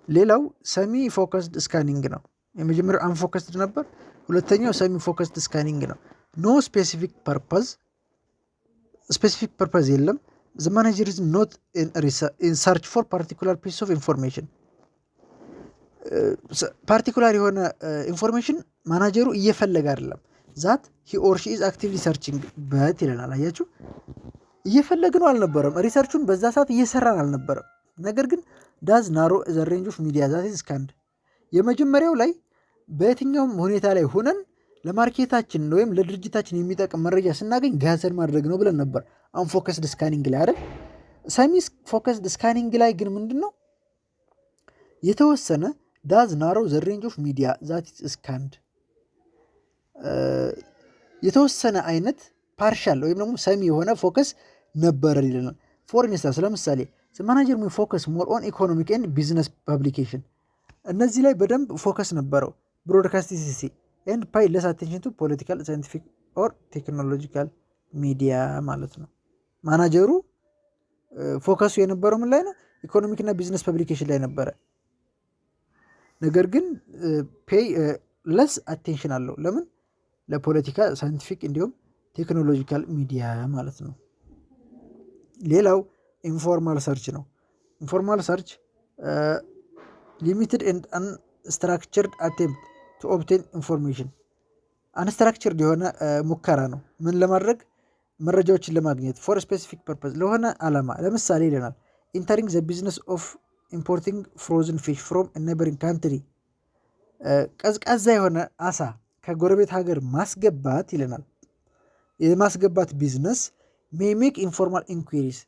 ሌላው ሰሚ ፎከስድ ስካኒንግ ነው። የመጀመሪያው አንፎከስድ ነበር፣ ሁለተኛው ሰሚ ፎከስድ ስካኒንግ ነው። ኖ ስፔሲፊክ ፐርፐዝ የለም። ዘ ማኔጀር ኢዝ ኖት ኢን ሰርች ፎር ፓርቲኩላር ፒስ ኦፍ ኢንፎርሜሽን። ፓርቲኩላር የሆነ ኢንፎርሜሽን ማናጀሩ እየፈለገ አይደለም። ዛት ሂ ኦር ሺ ኢዝ አክቲቭሊ ሰርችንግ በት ይለናል። አያችሁ፣ እየፈለግነው አልነበረም፣ ሪሰርቹን በዛ ሰዓት እየሰራን አልነበረም። ነገር ግን ዳዝ ናሮ ዘ ሬንጅ ኦፍ ሚዲያ ዛት ኢዝ ስካንድ። የመጀመሪያው ላይ በየትኛውም ሁኔታ ላይ ሆነን ለማርኬታችን ወይም ለድርጅታችን የሚጠቅም መረጃ ስናገኝ ጋዘር ማድረግ ነው ብለን ነበር አንፎከስድ ስካኒንግ ላይ አይደል። ሰሚ ፎከስድ ስካኒንግ ላይ ግን ምንድን ነው የተወሰነ ዳዝ ናሮ ዘ ሬንጅ ኦፍ ሚዲያ ዛት ኢዝ ስካንድ፣ የተወሰነ አይነት ፓርሻል ወይም ደግሞ ሰሚ የሆነ ፎከስ ነበረ ይለናል። ፎር ኢንስታንስ ለምሳሌ ማናጀር ሚ ፎከስ ሞር ኦን ኢኮኖሚክ ኤንድ ቢዝነስ ፐብሊኬሽን፣ እነዚህ ላይ በደንብ ፎከስ ነበረው። ብሮድካስት ሲሲ ኤንድ ፓይ ለስ አቴንሽን ቱ ፖለቲካል ሳይንቲፊክ ኦር ቴክኖሎጂካል ሚዲያ ማለት ነው። ማናጀሩ ፎከሱ የነበረው ምን ላይ ነው? ኢኮኖሚክ እና ቢዝነስ ፐብሊኬሽን ላይ ነበረ። ነገር ግን ፔይ ለስ አቴንሽን አለው። ለምን? ለፖለቲካ ሳይንቲፊክ እንዲሁም ቴክኖሎጂካል ሚዲያ ማለት ነው። ሌላው ኢንፎርማል ሰርች ነው። ኢንፎርማል ሰርች ሊሚትድ ኤንድ አንስትራክቸርድ አቴምፕት ቱ ኦብቴን ኢንፎርሜሽን፣ አንስትራክቸርድ የሆነ ሙከራ ነው። ምን ለማድረግ? መረጃዎችን ለማግኘት ፎር ስፔሲፊክ ፐርፐዝ፣ ለሆነ ዓላማ። ለምሳሌ ይለናል ኢንተሪንግ ዘ ቢዝነስ ኦፍ ኢምፖርቲንግ ፍሮዝን ፊሽ ፍሮም ኔበሪንግ ካንትሪ፣ ቀዝቃዛ የሆነ አሳ ከጎረቤት ሀገር ማስገባት ይለናል። የማስገባት ቢዝነስ ሜይ ሜክ ኢንፎርማል ኢንኩሪስ፣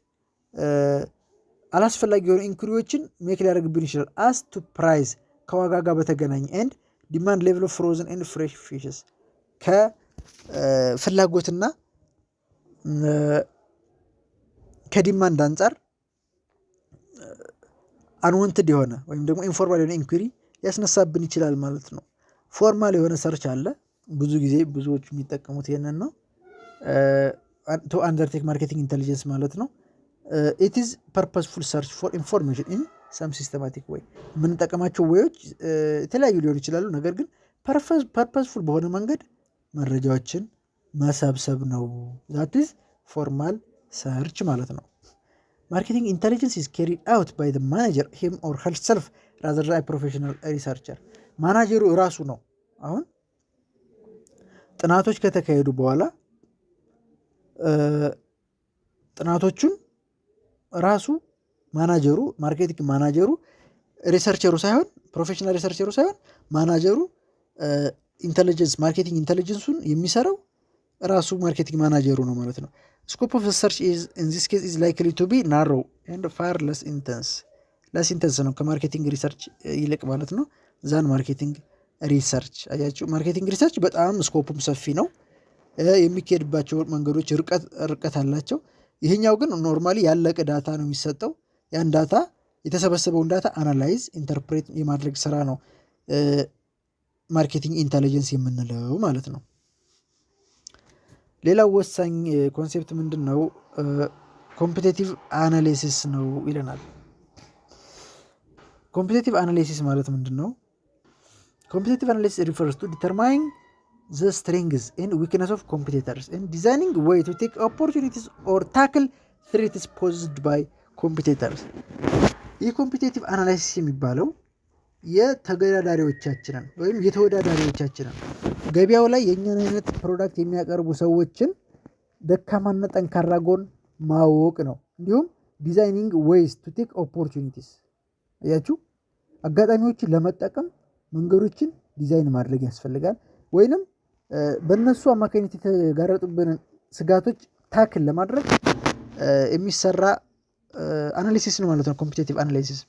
አላስፈላጊ የሆኑ ኢንኩሪዎችን ሜክ ሊያደርግብን ይችላል። አስ ቱ ፕራይስ ከዋጋ ጋር በተገናኘ ኤንድ ዲማንድ ሌቭል ኦፍ ፍሮዝን ኤንድ ፍሬሽ ፊሽስ ከፍላጎትና ከዲማንድ አንጻር አንወንትድ የሆነ ወይም ደግሞ ኢንፎርማል የሆነ ኢንኩሪ ሊያስነሳብን ይችላል ማለት ነው። ፎርማል የሆነ ሰርች አለ። ብዙ ጊዜ ብዙዎቹ የሚጠቀሙት ይህንን ነው። ቱ አንደርቴክ ማርኬቲንግ ኢንቴሊጀንስ ማለት ነው። ኢት ኢዝ ፐርፐስፉል ሰርች ፎር ኢንፎርሜሽን ኢን ሰም ሲስተማቲክ ወይ። የምንጠቀማቸው ወዮች የተለያዩ ሊሆኑ ይችላሉ። ነገር ግን ፐርፐስፉል በሆነ መንገድ መረጃዎችን መሰብሰብ ነው። ዛት ኢዝ ፎርማል ሰርች ማለት ነው። ማርኬቲንግ ኢንቴሊጀንስ ኢዝ ካሪድ አውት ባይ ዘ ማናጀር ሂም ኦር ሄርሰልፍ ራዘር ዛን ፕሮፌሽናል ሪሰርቸር። ማናጀሩ እራሱ ነው። አሁን ጥናቶች ከተካሄዱ በኋላ ጥናቶቹን ራሱ ማናጀሩ ማርኬቲንግ ማናጀሩ ሪሰርቸሩ ሳይሆን ፕሮፌሽናል ሪሰርቸሩ ሳይሆን ማናጀሩ ኢንቴሊጀንስ ማርኬቲንግ ኢንቴሊጀንሱን የሚሰራው ራሱ ማርኬቲንግ ማናጀሩ ነው ማለት ነው። ስኮፕ ኦፍ ሰርች ኢዝ ኢን ዚስ ኬዝ ኢዝ ላይክሊ ቱ ቢ ናሮ ኤንድ ፋር ለስ ኢንተንስ ነው ከማርኬቲንግ ሪሰርች ይልቅ ማለት ነው። ዛን ማርኬቲንግ ሪሰርች አያችሁ፣ ማርኬቲንግ ሪሰርች በጣም ስኮፑም ሰፊ ነው። የሚካሄድባቸው መንገዶች ርቀት አላቸው። ይሄኛው ግን ኖርማሊ ያለቀ ዳታ ነው የሚሰጠው። ያን ዳታ የተሰበሰበውን ዳታ አናላይዝ ኢንተርፕሬት የማድረግ ስራ ነው ማርኬቲንግ ኢንቴሊጀንስ የምንለው ማለት ነው። ሌላው ወሳኝ ኮንሴፕት ምንድን ነው? ኮምፒቴቲቭ አናሊሲስ ነው ይለናል። ኮምፒቴቲቭ አናሊሲስ ማለት ምንድን ነው? ኮምፒቴቲቭ አናሊሲስ ሪፈርስ ቱ ዲተርማይን ዘ ስትሬንግዝ ኤንድ ዊክነስ ኦፍ ኮምፒቴተርስ ኤንድ ዲዛይኒንግ ዌይ ቱ ቴክ ኦፖርቹኒቲስ ኦር ታክል ትሬትስ ፖዝድ ባይ ኮምፒቴተርስ። ይህ ኮምፒቴቲቭ አናላይሲስ የሚባለው የተገዳዳሪዎቻችንን ወይም የተወዳዳሪዎቻችንን ገበያው ላይ የእኛን አይነት ፕሮዳክት የሚያቀርቡ ሰዎችን ደካማና ጠንካራ ጎን ማወቅ ነው። እንዲሁም ዲዛይኒንግ ዌይስ ቱ ቴክ ኦፖርቹኒቲስ፣ አያችሁ፣ አጋጣሚዎችን ለመጠቀም መንገዶችን ዲዛይን ማድረግ ያስፈልጋል። ወይንም በእነሱ አማካኝነት የተጋረጡብንን ስጋቶች ታክል ለማድረግ የሚሰራ አናሊሲስ ነው ማለት ነው። ኮምፒቴቲቭ አናሊሲስ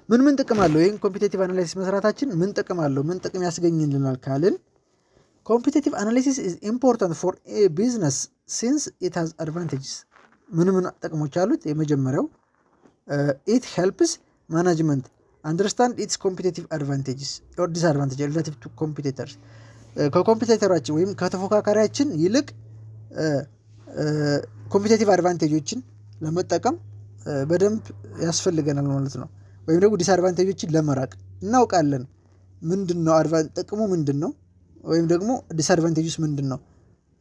ምን ጥቅም አለው? ይህን ኮምፒቴቲቭ አናሊሲስ መስራታችን ምን ጥቅም አለው? ምን ጥቅም ያስገኝልናል ካልን ኮምፒቴቲቭ አናሊሲስ ኢዝ ኢምፖርታንት ፎር ኤ ቢዝነስ ሲንስ ኢት ሃዝ አድቫንቴጅስ። ምን ጥቅሞች አሉት? የመጀመሪያው ኢት ሄልፕስ ማናጅመንት አንደርስታንድ ኢትስ ኮምፒቴቲቭ አድቫንቴጅስ ኦር ዲስአድቫንቴጅ ሪላቲቭ ቱ ኮምፒቴተርስ። ከኮምፒቴተራችን ወይም ከተፎካካሪያችን ይልቅ ኮምፒቴቲቭ አድቫንቴጆችን ለመጠቀም በደንብ ያስፈልገናል ማለት ነው። ወይም ደግሞ ዲስአድቫንቴጆችን ለመራቅ እናውቃለን። ምንድን ነው ጥቅሙ ምንድን ነው ወይም ደግሞ ዲስአድቫንቴጅስ ምንድን ነው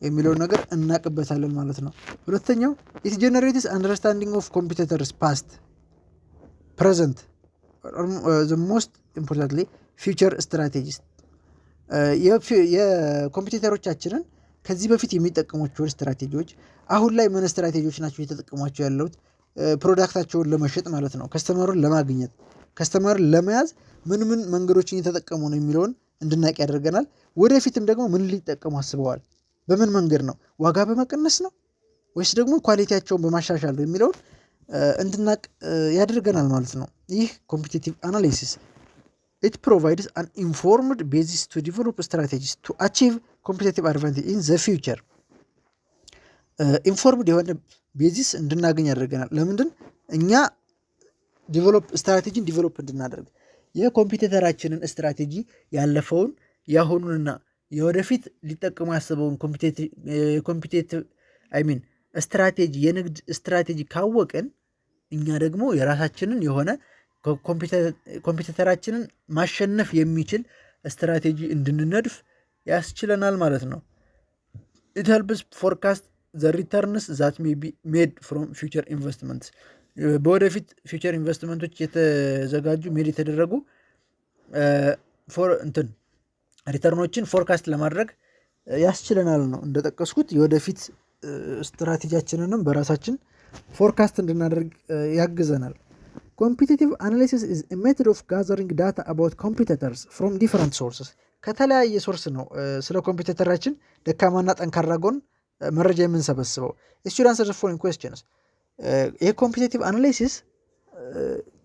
የሚለውን ነገር እናቅበታለን ማለት ነው። ሁለተኛው ኢት ጀነሬትስ አንደርስታንዲንግ ኦፍ ኮምፒቴተርስ ፓስት ፕሬዘንት ሞስት ኢምፖርታንትሊ ፊውቸር ስትራቴጂስ። የኮምፒቴተሮቻችንን ከዚህ በፊት የሚጠቀሟቸውን ስትራቴጂዎች አሁን ላይ ምን ስትራቴጂዎች ናቸው እየተጠቀሟቸው ያለውት ፕሮዳክታቸውን ለመሸጥ ማለት ነው። ከስተመሩን ለማግኘት ከስተመርን ለመያዝ ምን መንገዶችን እየተጠቀሙ ነው የሚለውን እንድናቅ ያደርገናል። ወደፊትም ደግሞ ምን ሊጠቀሙ አስበዋል፣ በምን መንገድ ነው፣ ዋጋ በመቀነስ ነው ወይስ ደግሞ ኳሊቲያቸውን በማሻሻል ነው የሚለውን እንድናቅ ያደርገናል ማለት ነው። ይህ ኮምፒቴቲቭ አናሊሲስ ኢት ፕሮቫይድስ አን ኢንፎርምድ ቤዚስ ቱ ዲቨሎፕ ስትራቴጂስ ቱ አቺቭ ኮምፒቴቲቭ አድቫንቴጅ ኢን ዘ ፊውቸር። ኢንፎርምድ የሆነ ቤዚስ እንድናገኝ ያደርገናል። ለምንድን እኛ ስትራቴጂን ዲቨሎፕ እንድናደርግ የኮምፒቴተራችንን ስትራቴጂ ያለፈውን የአሁኑንና የወደፊት ሊጠቀሙ ያስበውን ኮምፒቴቲቭ ስትራቴጂ የንግድ ስትራቴጂ ካወቅን እኛ ደግሞ የራሳችንን የሆነ ኮምፒቴተራችንን ማሸነፍ የሚችል ስትራቴጂ እንድንነድፍ ያስችለናል ማለት ነው። ኢት ሄልፕስ ፎርካስት ዘ ሪተርንስ ዛት ሜይ ቢ ሜድ ፍሮም ፊውቸር ኢንቨስትመንትስ። በወደፊት ፊውቸር ኢንቨስትመንቶች የተዘጋጁ ሜድ የተደረጉ ሪተርኖችን ፎርካስት ለማድረግ ያስችለናል ነው። እንደጠቀስኩት የወደፊት ስትራቴጂያችንንም በራሳችን ፎርካስት እንድናደርግ ያግዘናል። ኮምፒቴቲቭ አናሊሲስ ኢዝ ኤ ሜቶድ ኦፍ ጋዘሪንግ ዳታ አባውት ኮምፒቲተርስ ፍሮም ዲፈረንት ሶርስስ። ከተለያየ ሶርስ ነው ስለ ኮምፒቲተራችን ደካማና ጠንካራ ጎን መረጃ የምንሰበስበው። ኢት ሹድ አንሰር ዘ ፎሎዊንግ ኩዌስችንስ። የኮምፒቴቲቭ አናላይሲስ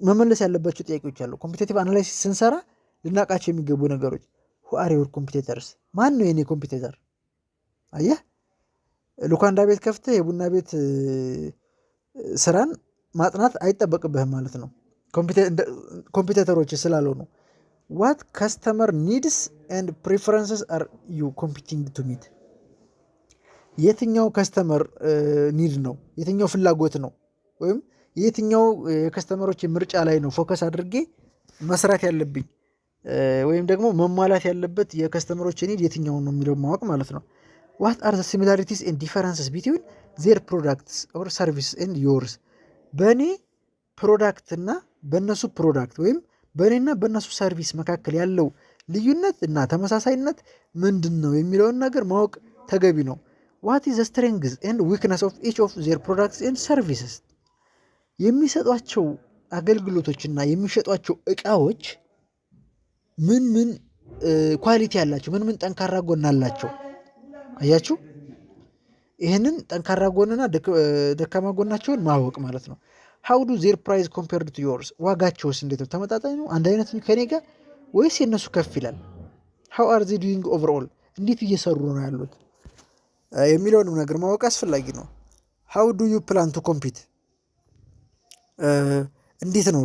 መመለስ ያለባቸው ጥያቄዎች አሉ። ኮምፒቴቲቭ አናላይሲስ ስንሰራ ልናውቃቸው የሚገቡ ነገሮች who are your competitors? ማን ነው የኔ ኮምፒቴተር? አየህ ሉካንዳ ቤት ከፍተህ የቡና ቤት ስራን ማጥናት አይጠበቅብህም ማለት ነው ኮምፒቴተሮች ስላልሆኑ። what customer needs and preferences are you competing to meet? የትኛው ከስተመር ኒድ ነው፣ የትኛው ፍላጎት ነው፣ ወይም የትኛው የከስተመሮች ምርጫ ላይ ነው ፎከስ አድርጌ መስራት ያለብኝ ወይም ደግሞ መሟላት ያለበት የከስተመሮች ኒድ የትኛው ነው የሚለው ማወቅ ማለት ነው። what are the similarities and differences between their products or services and yours? በእኔ ፕሮዳክት እና በእነሱ ፕሮዳክት ወይም በእኔና በእነሱ ሰርቪስ መካከል ያለው ልዩነት እና ተመሳሳይነት ምንድን ነው የሚለውን ነገር ማወቅ ተገቢ ነው። what is the strengths and weakness of each of their products and services? የሚሰጧቸው አገልግሎቶችና የሚሸጧቸው እቃዎች ምን ምን ኳሊቲ ያላቸው፣ ምን ምን ጠንካራ ጎን አላቸው። አያችሁ ይህንን ጠንካራ ጎንና ደካማ ጎናቸውን ማወቅ ማለት ነው። how do their price compared to yours? ዋጋቸውስ እንዴት ነው? ተመጣጣኝ ነው? አንድ አይነት ከኔ ጋር ወይስ የነሱ ከፍ ይላል? how are they doing overall? እንዴት እየሰሩ ነው ያሉት የሚለውንም ነገር ማወቅ አስፈላጊ ነው። how do you plan to compete? እንዴት ነው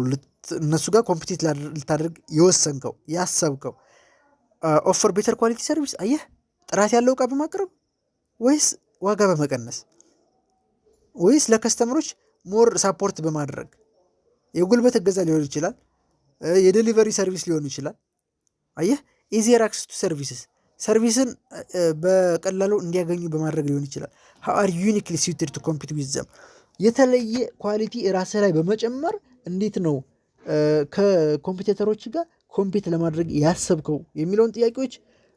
እነሱ ጋር ኮምፒቲት ልታደርግ የወሰንከው ያሰብከው? ኦፈር ቤተር ኳሊቲ ሰርቪስ። አየህ ጥራት ያለው እቃ በማቅረብ ወይስ ዋጋ በመቀነስ ወይስ ለከስተመሮች ሞር ሳፖርት በማድረግ የጉልበት እገዛ ሊሆን ይችላል፣ የዴሊቨሪ ሰርቪስ ሊሆን ይችላል። አየህ ኢዚየር አክሰስ ቱ ሰርቪስስ ሰርቪስን በቀላሉ እንዲያገኙ በማድረግ ሊሆን ይችላል። how are you uniquely suited to compete with them? የተለየ ኳሊቲ ራስህ ላይ በመጨመር እንዴት ነው ከኮምፒውተሮች ጋር ኮምፒት ለማድረግ ያሰብከው የሚለውን ጥያቄዎች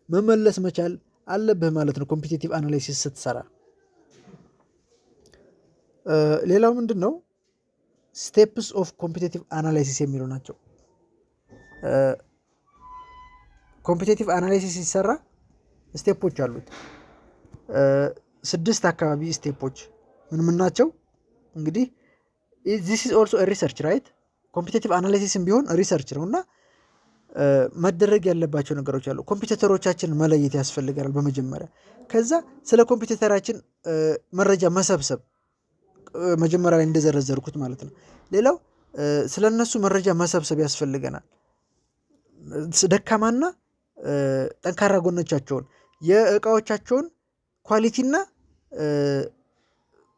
መመለስ መቻል አለብህ ማለት ነው ኮምፒቲቲቭ አናላይሲስ ስትሰራ። ሌላው ምንድን ነው ስቴፕስ ኦፍ ኮምፒቲቲቭ አናላይሲስ የሚሉ ናቸው። ኮምፒቲቲቭ አናላይሲስ ሲሰራ ስቴፖች አሉት። 6 አካባቢ ስቴፖች ምን ናቸው? እንግዲህ this is also a research right? ኮምፒቲቲቭ አናላይሲስም ቢሆን ሪሰርች ነው እና መደረግ ያለባቸው ነገሮች አሉ። ኮምፒውተሮቻችንን መለየት ያስፈልጋል በመጀመሪያ። ከዛ ስለ ኮምፒውተራችን መረጃ መሰብሰብ መጀመሪያ ላይ እንደዘረዘርኩት ማለት ነው። ሌላው ስለ እነሱ መረጃ መሰብሰብ ያስፈልገናል። ደካማና ጠንካራ ጎኖቻቸውን፣ የእቃዎቻቸውን ኳሊቲና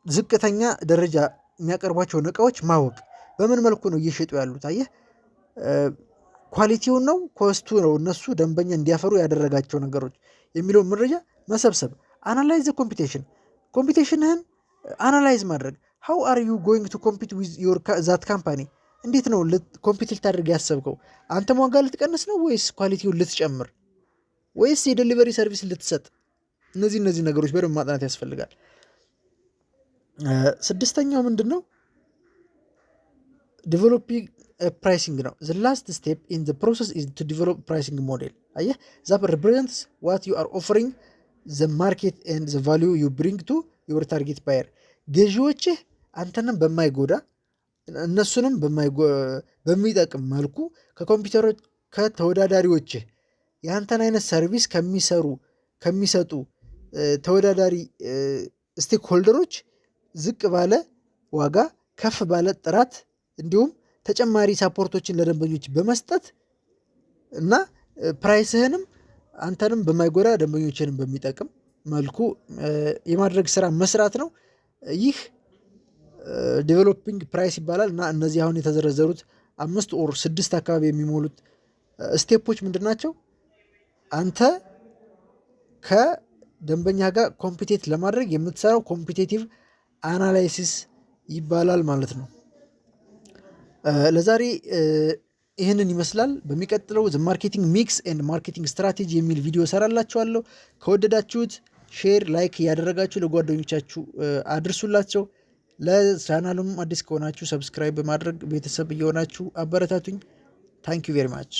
ዝቅተኛ ደረጃ የሚያቀርቧቸውን እቃዎች ማወቅ፣ በምን መልኩ ነው እየሸጡ ያሉት። አየህ ኳሊቲውን ነው ኮስቱ ነው እነሱ ደንበኛ እንዲያፈሩ ያደረጋቸው ነገሮች የሚለውን መረጃ መሰብሰብ። አናላይዝ ኮምፒቴሽንህን አናላይዝ ማድረግ። how are you going to compete with your that company? እንዴት ነው ኮምፒት ልታደርግ ያሰብከው? አንተም ዋጋ ልትቀንስ ነው ወይስ ኳሊቲውን ልትጨምር ወይስ የዴሊቨሪ ሰርቪስ ልትሰጥ? እነዚህ ነገሮች በደንብ ማጥናት ያስፈልጋል። 6ኛው ምንድን ነው? ዴቨሎፒንግ ፕራይሲንግ ነው። the last step in the process is to develop pricing model. አየህ that represents what you are offering the market and the value you bring to your target buyer. ገዢዎችህ አንተንም በማይጎዳ እነሱንም በሚጠቅም መልኩ ከኮምፒውተሮች ከተወዳዳሪዎችህ የአንተን አይነት ሰርቪስ ከሚሰጡ ተወዳዳሪ ስቴክ ሆልደሮች ዝቅ ባለ ዋጋ ከፍ ባለ ጥራት እንዲሁም ተጨማሪ ሳፖርቶችን ለደንበኞች በመስጠት እና ፕራይስህንም አንተንም በማይጎዳ ደንበኞችንም በሚጠቅም መልኩ የማድረግ ስራ መስራት ነው። ይህ ዴቨሎፒንግ ፕራይስ ይባላል። እና እነዚህ አሁን የተዘረዘሩት 5 or 6 አካባቢ የሚሞሉት ስቴፖች ምንድን ናቸው? አንተ ከደንበኛ ጋር ኮምፒቴት ለማድረግ የምትሰራው ኮምፒቴቲቭ አናላይሲስ ይባላል ማለት ነው። ለዛሬ ይህንን ይመስላል። በሚቀጥለው ዘ ማርኬቲንግ ሚክስ ኤንድ ማርኬቲንግ ስትራቴጂ የሚል ቪዲዮ ሰራላችኋለሁ። ከወደዳችሁት ሼር፣ ላይክ እያደረጋችሁ ለጓደኞቻችሁ አድርሱላቸው። ለቻናሉም አዲስ ከሆናችሁ ሰብስክራይብ በማድረግ ቤተሰብ እየሆናችሁ አበረታቱኝ። ታንክ ዩ ቬሪ ማች